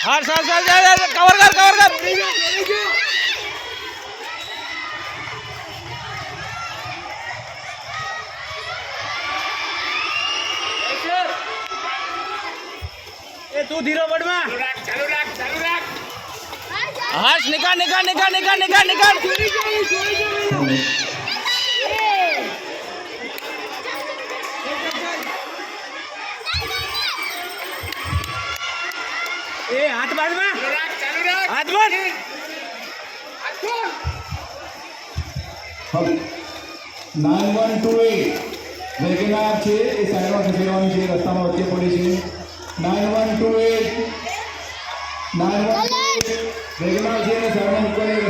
હાર સાર સાર જા કવર કર એ તું ધીરો પડમાં ચાલુ રાખ હાશ નિકાલ એ હાથ બાજમાં ચાલુ રાખ હાથ બાજ હવે 9128 વેગેનાર છે એ સાઈડમાં ખસેડવાની છે રસ્તામાં વચ્ચે પડી છે 9128 વેગેનાર છે એ સાઈડમાં મૂકવાની